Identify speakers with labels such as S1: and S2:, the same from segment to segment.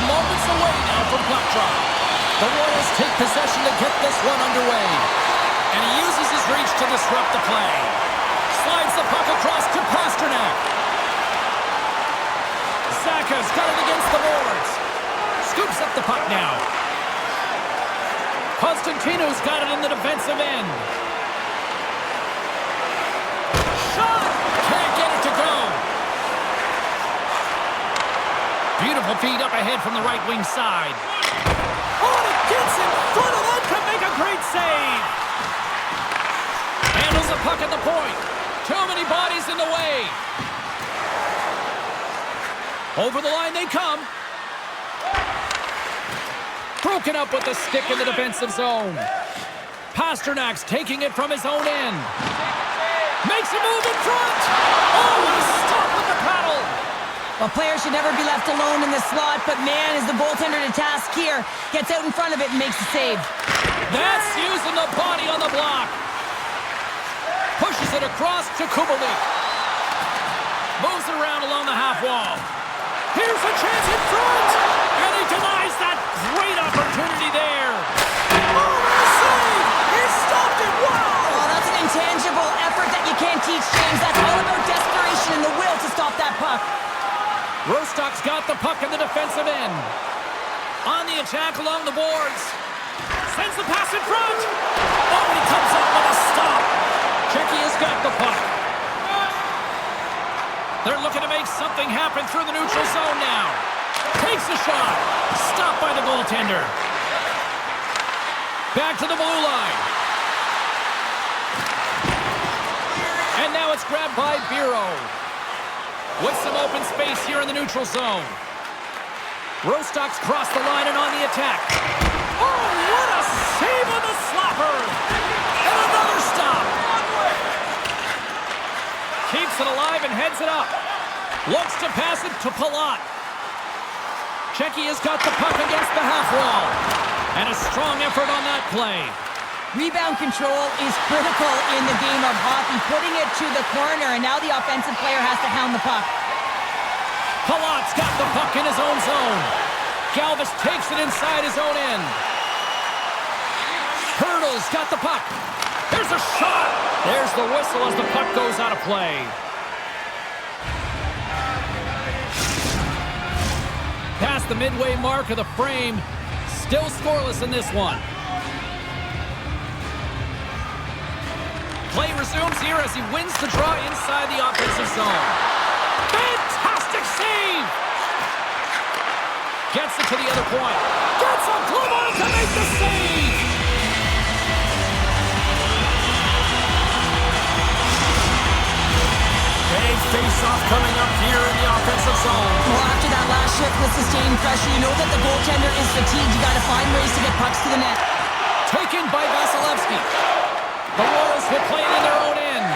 S1: moments away now from puck drop. The Royals take possession to get this one underway. And he uses his reach to disrupt the play. Slides the puck across to Pasternak. Zaka's got it against the boards. Scoops up the puck now. Konstantino's got it in the defensive end. Shot! Can't get it to go. Beautiful feed up ahead from the right wing side. Oh, and it gets in front of that to make a great save. Handles the puck at the point. Too many bodies in the way. Over the line they come. Broken up with the stick in the defensive zone. Pasternak's taking it from his own end. Makes a move in front. Oh, what a stop with the paddle.
S2: Well, players should never be left alone in the slot, but man, is the goaltender to task here. Gets out in front of it and makes the save.
S1: That's using the body on the block. Pushes it across to Kubalik. Moves it around along the half wall. Here's a chance in front. And he denies that great opportunity there. Oh, what a save. He stopped it. Wow.
S2: Oh, that's an intangible effort that you can't teach, James. That's all about desperation and the will to stop that puck.
S1: Rostock's got the puck in the defensive end. On the attack along the boards. Sends the pass in front. Oh, and he comes up with a stop. Checky has got the puck. They're looking to make something happen through the neutral zone now. Takes a shot. Stopped by the goaltender. Back to the blue line. And now it's grabbed by Biro. With some open space here in the neutral zone. Rostock's crossed the line and on the attack. Oh, what a save on the slapper! And another stop! Keeps it alive and heads it up. Looks to pass it to Palat. Checky has got the puck against the half wall. And a strong effort on that play.
S2: Rebound control is critical in the game of hockey. Putting it to the corner, and now the offensive player has to hound the puck.
S1: Palat's got the puck in his own zone. Galvis takes it inside his own end. Hurdle's got the puck. There's a shot. There's the whistle as the puck goes out of play. Past the midway mark of the frame. Still scoreless in this one. Play resumes here as he wins the draw inside the offensive zone. Fantastic save! Gets it to the other point. Gets a glove on it to make the save! Big face-off coming up here in the offensive zone.
S2: Well, after that last shift with sustained pressure, you know that the goaltender is fatigued. You got to find ways to get pucks to the net.
S1: Taken by Vasilevsky. The Royals will play it in their own end.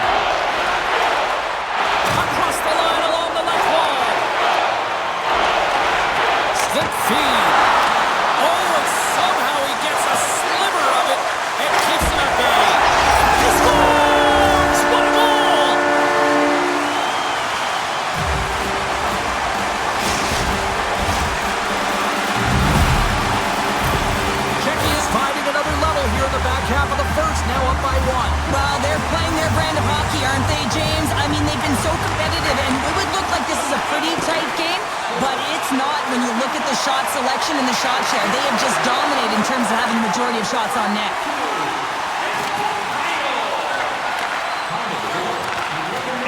S1: Across the line along the left wall. Slip feed. Oh, and somehow he gets a sliver of it and keeps him at bay. He scores! What a goal! Checky is finding another level here in the back half of the first, now up by one.
S2: Well, they're playing their brand of hockey, aren't they, James? I mean, they've been so competitive, and it would look like this is a pretty tight game, but it's not when you look at the shot selection and the shot share. They have just dominated in terms of having the majority of shots on net.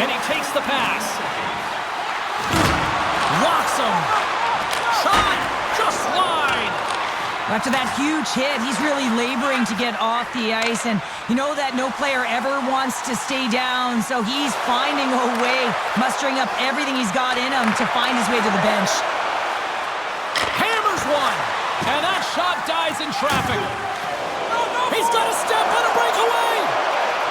S1: And he takes the pass. Rocks him. Shot! Just wide!
S2: After that huge hit, he's really laboring to get off the ice, and you know that no player ever wants to stay down, so he's finding a way, mustering up everything he's got in him to find his way to the bench.
S1: Hammers one, and that shot dies in traffic. He's got a step and a breakaway.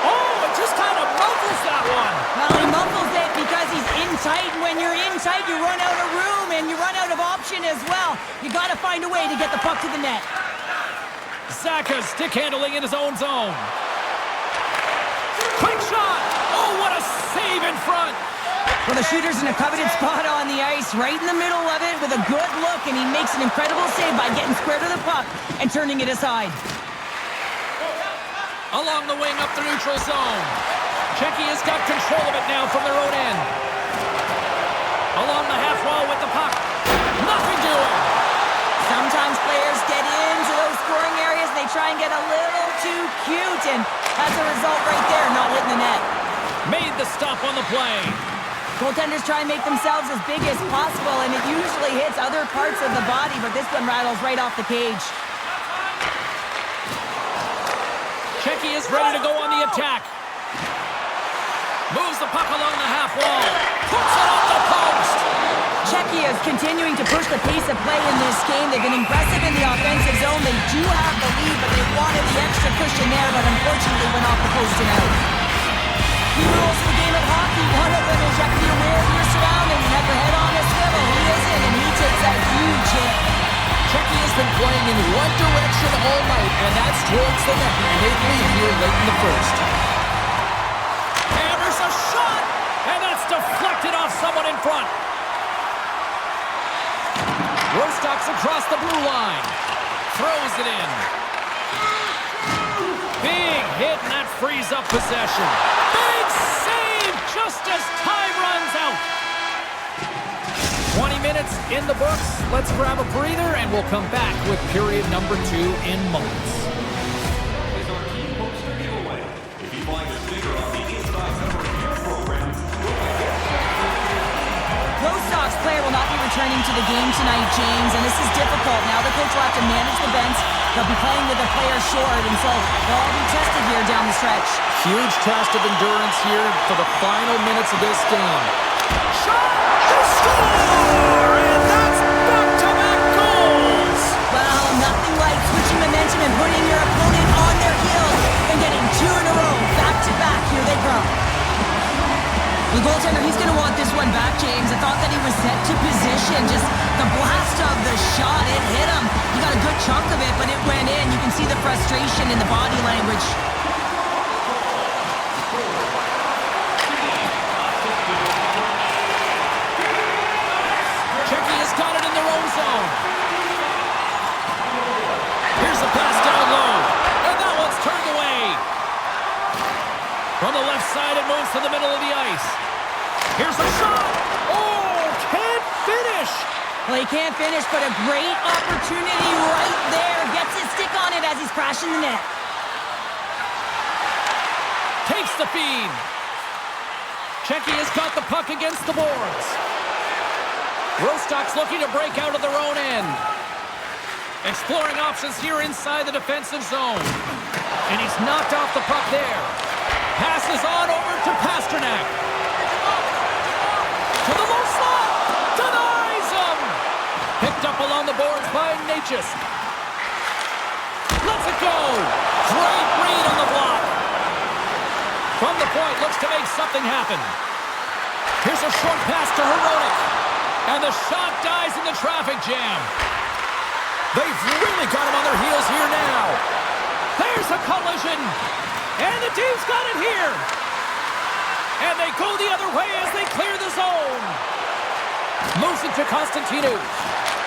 S1: Oh, it just kind of muffles that one.
S2: Well, he muffles it because he's in tight, and when you're in tight, you run out of room, and you run out of option as well. You got to find a way to get the puck to the net.
S1: Zaka stick handling in his own zone. Quick shot! Oh, what a save in front!
S2: Well, the shooter's in a coveted spot on the ice, right in the middle of it with a good look, and he makes an incredible save by getting square to the puck and turning it aside.
S1: Along the wing up the neutral zone. Czechia has got control of it now from their own end. Along the half wall with the puck. Nothing doing.
S2: Sometimes players get into those scoring areas, they try and get a little too cute, and as a result right there, not hitting the net.
S1: Made the stop on the play.
S2: Goaltenders try and make themselves as big as possible, and it usually hits other parts of the body, but this one rattles right off the cage.
S1: Czechia is ready to go on the attack. Moves the puck along the half wall. Puts it off the post.
S2: Czechia is continuing to push the pace of play in this game. They've been aggressive in the offensive zone. They do have the lead, but they wanted the extra cushion there, but unfortunately went off the post and out. Key rules of the game of hockey. One of them is you have to be aware of your surroundings and have your head on a swivel. He isn't, and he takes a huge hit.
S1: Czechia has been playing in one direction all night, and that's towards the net, and they lead here late in the first. Hammers a shot, and that's deflected off someone in front. Rostock's across the blue line. Throws it in. Big hit, and that frees up possession. Big save just as time runs out. 20 minutes in the books. Let's grab a breather, and we'll come back with period number 2 in moments.
S3: Is our team poster giveaway. If you find a sticker on the inside cover of your program,
S2: Rostock's player will not be returning to the game tonight, James, and this is difficult. Now the coach will have to manage the bench. They'll be playing with a player short, and so they'll all be tested here down the stretch.
S1: Huge test of endurance here for the final minutes of this game. Shot! To score! And that's back-to-back goals!
S2: Well, nothing like switching momentum and putting your opponent on their heels and getting 2 in a row. Back-to-back, here they come. The goaltender, he's going to want this one back, James. I thought that he was set to position. Just the blast of the shot, it hit him. He got a good chunk of it, but it went in. You can see the frustration in the body language.
S1: Czechia's got it in their own zone. Here's a pass down low, and that one's turned away. From the left side, it moves to the middle of the ice. Here's a shot. Oh, can't finish.
S2: Well, he can't finish, but a great opportunity right there. Gets his stick on it as he's crashing the net.
S1: Takes the feed. Czechia's got the puck against the boards. Rostock's looking to break out of their own end. Exploring options here inside the defensive zone. And he's knocked off the puck there. Passes on over to Pasternak. To the low slot. Denies him. Picked up along the boards by Natchez. Lets it go. Great read on the block. From the point, looks to make something happen. Here's a short pass to Hronek. And the shot dies in the traffic jam. They've really got him on their heels here now. There's a collision. And the team's got it here. And they go the other way as they clear the zone. Moves it to Constantinu.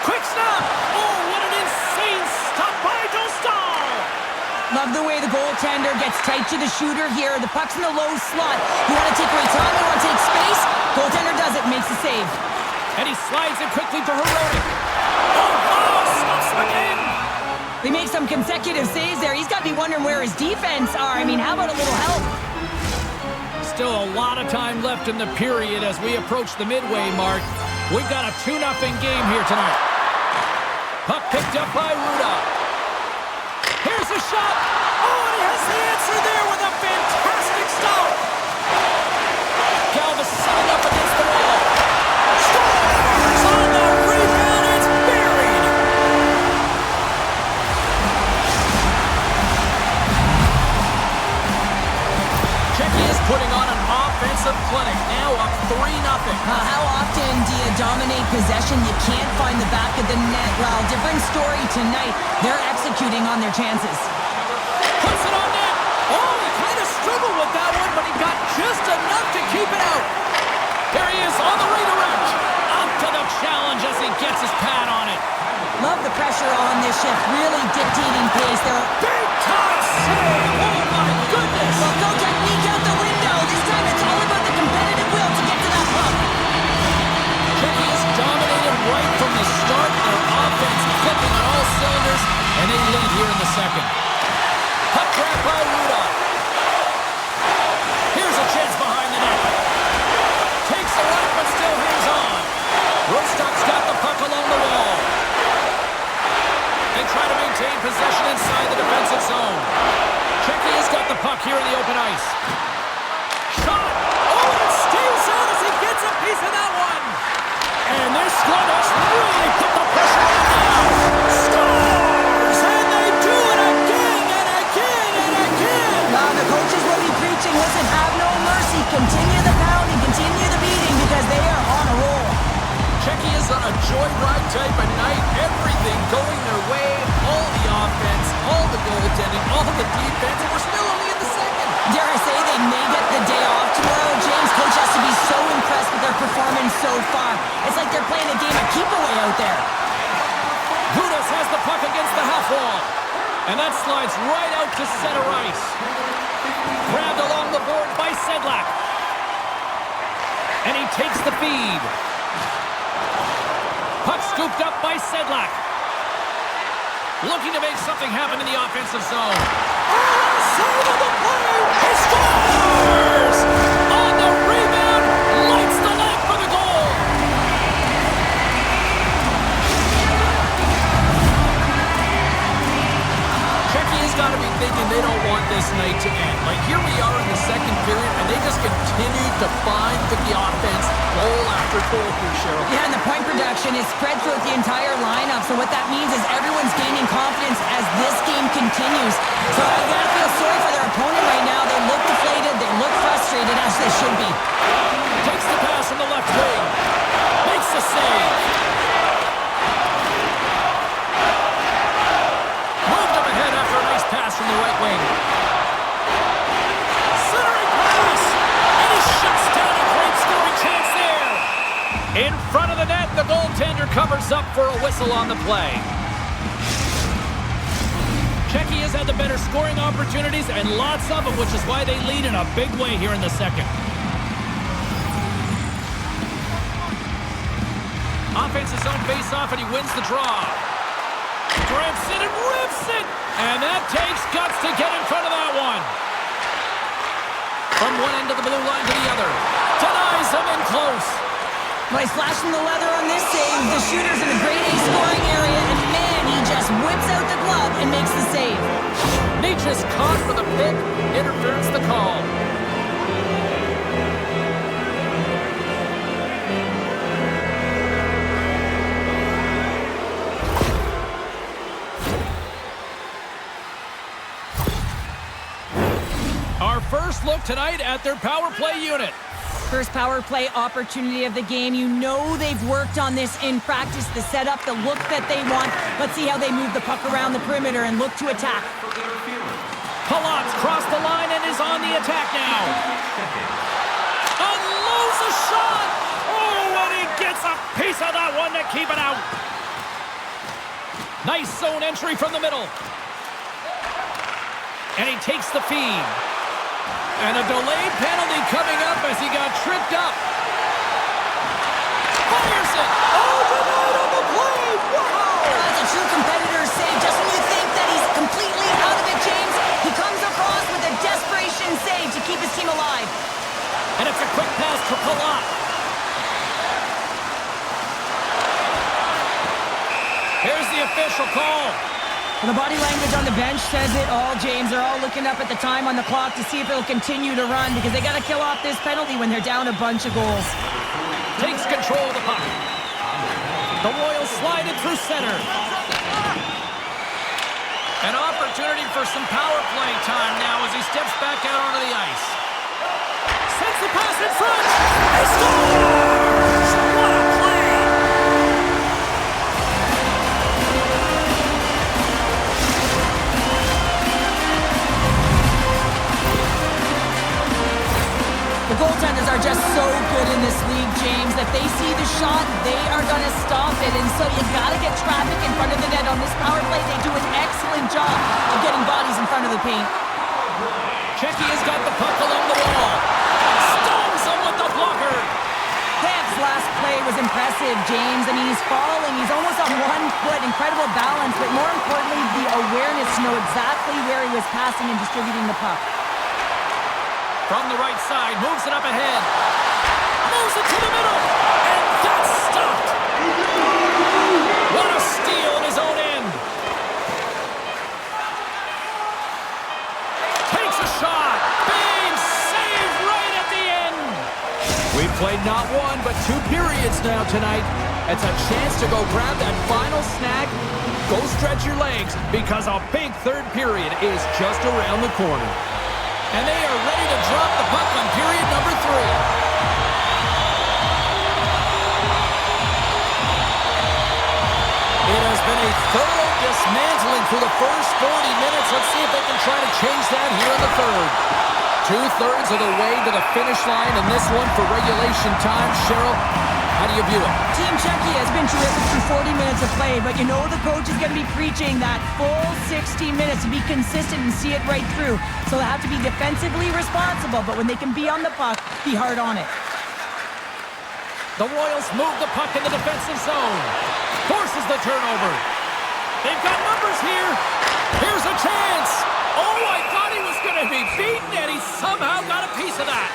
S1: Quick snap. Oh, what an insane stop by Dostal.
S2: Love the way the goaltender gets tight to the shooter here. The puck's in the low slot. You want to take away time, you want to take space. Goaltender does it, makes the save.
S1: And he slides it quickly to Hronek. Oh, stops him again.
S2: They make some consecutive saves there. He's got to be wondering where his defense are. I mean, how about a little help?
S1: Still a lot of time left in the period as we approach the midway mark. We've got a 2-0 game here tonight. Puck picked up by Ruda. Here's a shot. Oh, and he has the answer there with a fantastic stop. Galvis setting up against the wall. Scores on the rebound. It's buried. Czechia is putting on an offensive clinic. Now up 3-0.
S2: How often do you dominate possession? You can't find the back of the net. Well, different story tonight. They're executing on their chances.
S1: Puts it on net. Oh, he kind of struggled with that one, but he got just enough to keep it out. Here he is on the redirect. Up to the challenge as he gets his pad on it.
S2: Love the pressure on this shift, really dictating pace. There are
S1: Big time save. Oh, my goodness.
S2: well, go technique out the window. This time it's all about the competitive will to get to that puck.
S1: Tricky is dominated right from the start. Their offense clicking on all cylinders, and they lead here in the second. Puck grab by Rudolph. Here's a chance behind the net. Takes a right, but still hangs on. Rostock's got the puck along the wall. They try to maintain possession inside the defensive zone. Tricky has got the puck here in the open ice. Shot! Oh, it stays out as he gets a piece of that one. And this squad has really put the pressure on now. Scores! And they do it again and again and again.
S2: Now the coaches will be preaching, listen, have no mercy. Continue the pounding, continue the beating because they are on a roll.
S1: Checky is on a joyride type of night. Everything going their way. All the offense, all the goaltending, all the defense. And we're still only in the second.
S2: Dare I say they may get the day off tomorrow. James, coach has to be so impressed with their performance so far. It's like they're playing a game of keep away out there.
S1: Gudas has the puck against the half wall. And that slides right out to center ice. Grabbed along the board by Sedlak. And he takes the feed. Puck scooped up by Sedlak. Looking to make something happen in the offensive zone. Oh, save of the play! He scores! On the rebound, lights the net for the goal. Checky has got to be thinking they don't want this night to end. Like, here we are in the second period, and they just continue to find the offense goal after goal here, Cheryl.
S2: Yeah, and the point production is spread throughout the entire lineup. So what that means is everyone's gaining confidence as this game continues. So I gotta feel sorry for their opponent right now. They look deflated, they look frustrated, as they should be.
S1: Takes the pass from the left wing. Makes the save. Moved up ahead after a nice pass from the right wing. Centering pass. And he shuts down a great scoring chance there. In front of the net, the goaltender covers up for a whistle on the play. Checky has had the better scoring opportunities and lots of them, which is why they lead in a big way here in the second. Offensive zone face-off, and he wins the draw. Grips it and rips it! And that takes guts to get in front of that one. From one end of the blue line to the other. Denies him in close.
S2: Well, he's flashing the leather on this save. The shooter's in the grade A scoring area, and man, he just whips out the glove and makes the save.
S1: Nietzsche's caught for the pick. Interference the call. Our first look tonight at their power play unit.
S2: First power play opportunity of the game. You know they've worked on this in practice, the setup, the look that they want. Let's see how they move the puck around the perimeter and look to attack.
S1: Palat's crossed the line and is on the attack now. Unloads a shot. Oh, and he gets a piece of that one to keep it out. Nice zone entry from the middle. And he takes the feed. And a delayed penalty coming up as he got tripped up. Fires it. Oh, denied on the play. Wow.
S2: That's a true competitor's save. Just when you think that he's completely out of it, James, he comes across with a desperation save to keep his team alive.
S1: And it's a quick pass to Palat. Here's the official call.
S2: The body language on the bench says it all, James. They're all looking up at the time on the clock to see if it'll continue to run because they got to kill off this penalty when they're down a bunch of goals.
S1: Takes control of the puck. The Royals slide it through center. An opportunity for some power play time now as he steps back out onto the ice. Sends the pass in front. He scores! What a play!
S2: The goaltenders are just so good in this league. congested, and so you gotta get traffic in front of the net. On this power play, they do an excellent job of getting bodies in front of the paint.
S1: Checky has got the puck along the wall. Stones him with the blocker.
S2: Camp's last play was impressive, James. I mean, he's falling. He's almost on one foot. Incredible balance, but more importantly, the awareness to know exactly where he was passing and distributing the puck.
S1: From the right side, moves it up ahead. Moves it to the middle. And that's stopped. What a steal in his own end. Takes a shot. Bang! Save right at the end. We've played not one, but 2 periods now tonight. It's a chance to go grab that final snag. Go stretch your legs, because a big third period is just around the corner. And they are ready to drop the puck on period number 3. It has been a thorough dismantling through the first 40 minutes. Let's see if they can try to change that here in the third. 2/3 of the way to the finish line in this one for regulation time. Cheryl, how do you view it?
S2: Team Czechia has been terrific through 40 minutes of play, but you know the coach is going to be preaching that full 60 minutes to be consistent and see it right through. So they have to be defensively responsible, but when they can be on the puck, be hard on it.
S1: The Royals move the puck in the defensive zone. Forces the turnover. They've got numbers here. Here's a chance. Oh, I thought he was going to be beaten, and he somehow got a piece of that.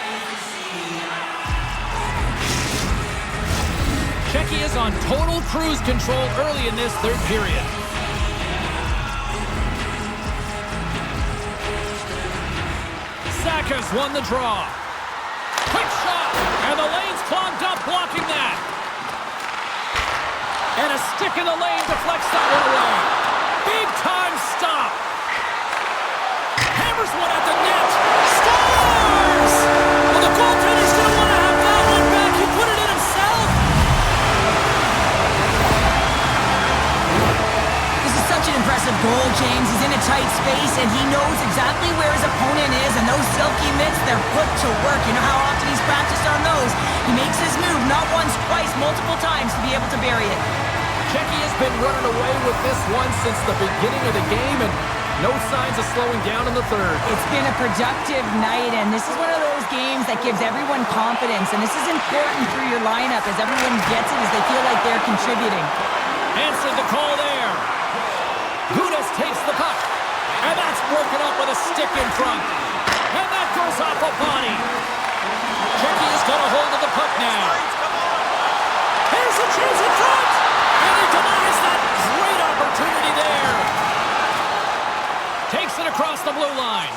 S1: Czechia is on total cruise control early in this third period. Saka's won the draw. Quick shot, and the lane's clogged up, blocking that. And a stick in the lane deflects that one away. Big time stop. Hammers one at the net. Scores! Well, the goaltender's going to want to have that one back. He put it in himself.
S2: This is such an impressive goal, James. He's in a tight space, and he knows exactly where his opponent is, and those silky mitts, they're put to work. You know how often he's practiced on those. He makes his move not once, twice, multiple times to be able to bury it.
S1: Czechia has been running away with this one since the beginning of the game, and no signs of slowing down in the third.
S2: It's been a productive night, and this is one of those games that gives everyone confidence, and this is important through your lineup as everyone gets it, as they feel like they're contributing.
S1: Answered the call there. Gudas takes the puck, and that's broken up with a stick in front. And that goes off a body. Czechia's got a hold of the puck now. Here's a chance in front, and he denies that great opportunity there. Takes it across the blue line.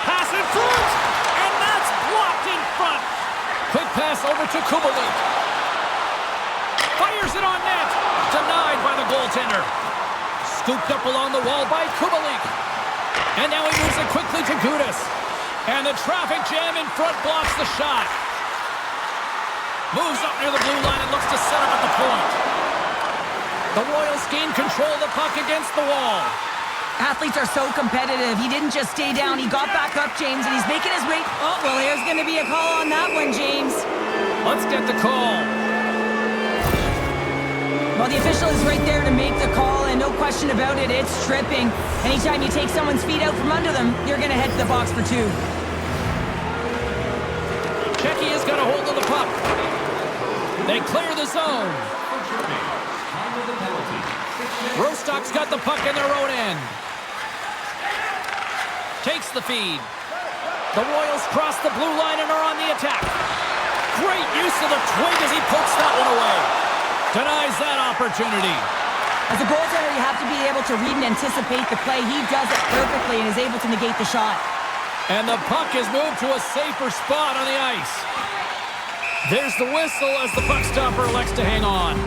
S1: Pass in front, and that's blocked in front. Quick pass over to Kubalik. Fires it on net. Denied by the goaltender. Scooped up along the wall by Kubalik. And now he moves it quickly to Gudas. And the traffic jam in front blocks the shot. Moves up near the blue line and looks to set up at the point. The Royals gain control of the puck against the wall.
S2: Athletes are so competitive. He didn't just stay down. He got back up, James, and he's making his way. Oh, well, there's going to be a call on that one, James.
S1: Let's get the call.
S2: Well, the official is right there to make the call, and no question about it, it's tripping. Anytime you take someone's feet out from under them, you're going to head to the box for 2.
S1: Czechia's got a hold of the puck. They clear the zone. Rostock's got the puck in their own end. Takes the feed. The Royals cross the blue line and are on the attack. Great use of the twig as he pokes that one away. Denies that opportunity.
S2: As a goaltender, you have to be able to read and anticipate the play. He does it perfectly and is able to negate the shot.
S1: And the puck is moved to a safer spot on the ice. There's the whistle as the puck stopper elects to hang on.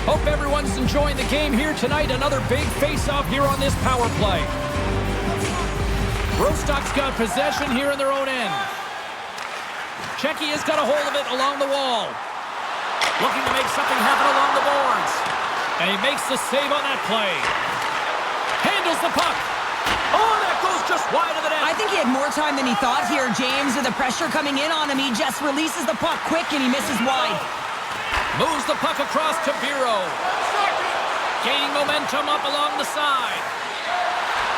S1: Hope everyone's enjoying the game here tonight. Another big face-off here on this power play. Rostock's got possession here in their own end. Czechia's got a hold of it along the wall. Looking to make something happen along the boards. And he makes the save on that play. Handles the puck. Oh, that goes just wide of the net.
S2: I think he had more time than he thought here, James. With the pressure coming in on him, he just releases the puck quick and he misses wide.
S1: Moves the puck across to Biro. Gaining momentum up along the side.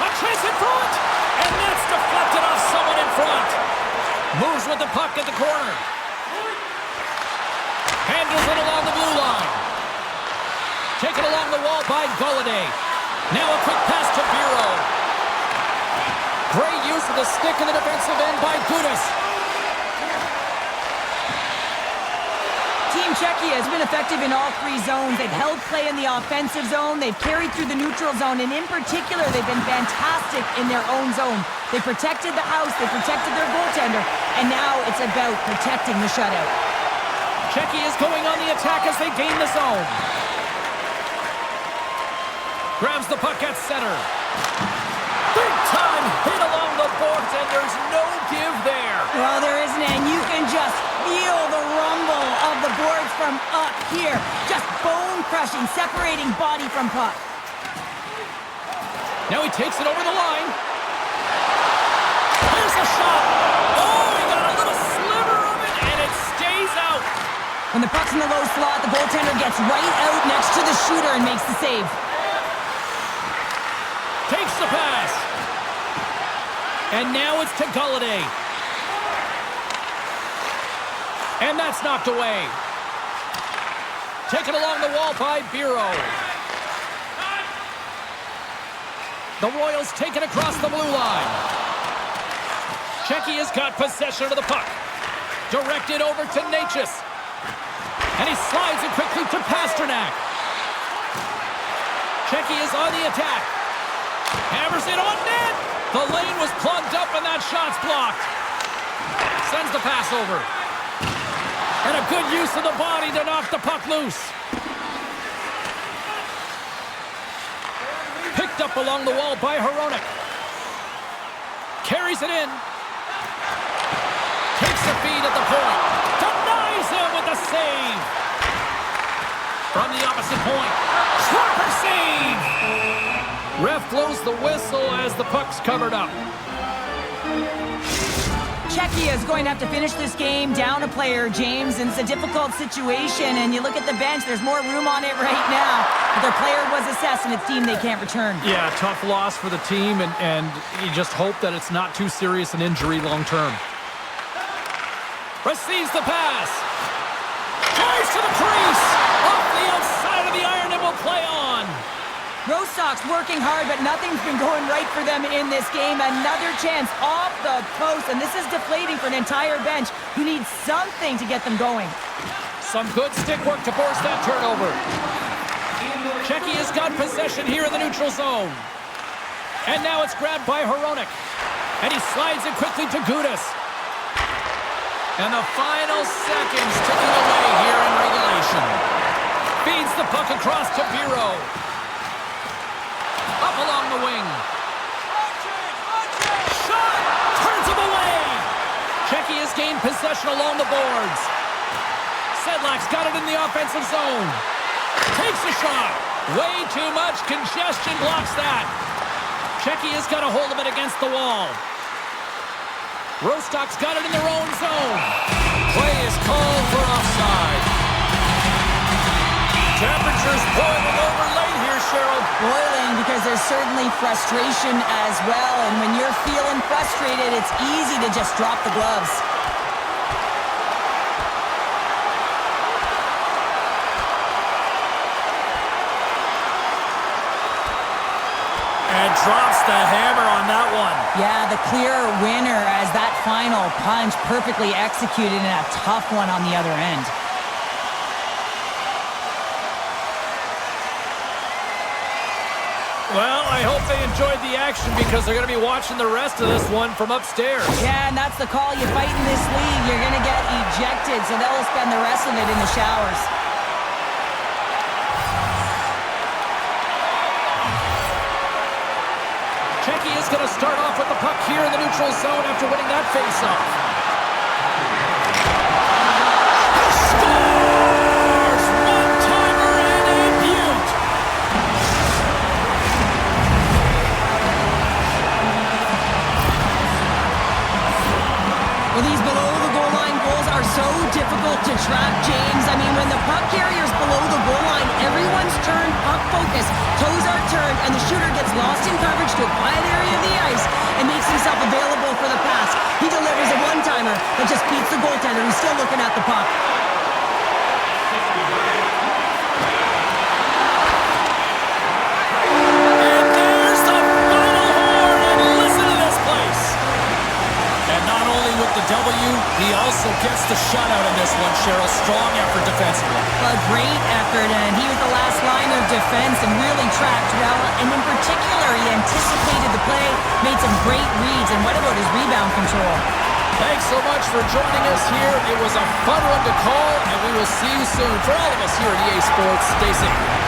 S1: A chance in front! And that's deflected off someone in front. Moves with the puck at the corner. Handles it along the blue line. Taken along the wall by Golladay. Now a quick pass to Biro. Great use of the stick in the defensive end by Gudas.
S2: Team Czechia has been effective in all three zones. They've held play in the offensive zone. They've carried through the neutral zone. And in particular, they've been fantastic in their own zone. They protected the house. They protected their goaltender. And now it's about protecting the shutout.
S1: Czechia is going on the attack as they gain the zone. Grabs the puck at center. Big time hit along the boards, and there's no give there.
S2: Well, there isn't, and you can just feel the rumble of the boards from up here. Just bone-crushing, separating body from puck.
S1: Now he takes it over the line. Here's a shot. Oh, he got a little sliver of it, and it stays out.
S2: When the puck's in the low slot, the goaltender gets right out next to the shooter and makes the save.
S1: Takes the pass. And now it's to Golladay. And that's knocked away. Taken along the wall by Biro. The Royals take it across the blue line. Czechia's got possession of the puck. Directed over to Natchez. And he slides it quickly to Pasternak. Czechia's on the attack. Hammers it on net. The lane was plugged up and that shot's blocked. Sends the pass over. And a good use of the body to knock the puck loose. Picked up along the wall by Hronek. Carries it in. Takes a feed at the point. Denies him with the save. From the opposite point. Sharper save. Ref blows the whistle as the puck's covered up.
S2: Czechia is going to have to finish this game down a player, James, and it's a difficult situation. And you look at the bench, there's more room on it right now. But their player was assessed, and it's team they can't return.
S1: Yeah, tough loss for the team, and you just hope that it's not too serious an injury long term. Receives the pass. Drives to the crease. Off the outside of the iron and will play on.
S2: Rostock's working hard, but nothing's been going right for them in this game. Another chance off the post, and this is deflating for an entire bench who needs something to get them going.
S1: Some good stick work to force that turnover. Czechia's got possession here in the neutral zone. And now it's grabbed by Hronek. And he slides it quickly to Gudas. And the final seconds ticking away here in regulation. Feeds the puck across to Biro. Up along the wing. Shot! Turns him away! Czechia's gained possession along the boards. Sedlak's got it in the offensive zone. Takes a shot. Way too much congestion blocks that. Czechia's got a hold of it against the wall. Rostock's got it in their own zone. Play is called for offside. Temperatures boiling over late here, Cheryl.
S2: Boiling because there's certainly frustration as well. And when you're feeling frustrated, it's easy to just drop the gloves.
S1: And drops the hammer on that one.
S2: Yeah, the clear winner as that final punch perfectly executed and a tough one on the other end.
S1: Well, I hope they enjoyed the action because they're going to be watching the rest of this one from upstairs.
S2: Yeah, and that's the call. You fight in this league, you're going to get ejected, so they'll spend the rest of it in the showers.
S1: Czechia is going to start off with the puck here in the neutral zone after winning that faceoff. Scores! One-timer and a beaut! 1-0
S2: are so difficult to track, James. I mean, when the puck carrier's below the goal line, everyone's turned puck focus, toes are turned, and the shooter gets lost in coverage to a quiet area of the ice and makes himself available for the pass. He delivers a one-timer that just beats the goaltender who's still looking at the puck.
S1: And there's the final horn, and listen to this place. And not only with the W, he also gets the shutout in this one, Cheryl. Strong effort defensively.
S2: A great effort, and he was the last line of defense and really tracked well. And in particular, he anticipated the play, made some great reads, and what about his rebound control?
S1: Thanks so much for joining us here. It was a fun one to call, and we will see you soon. For all of us here at EA Sports, stay safe.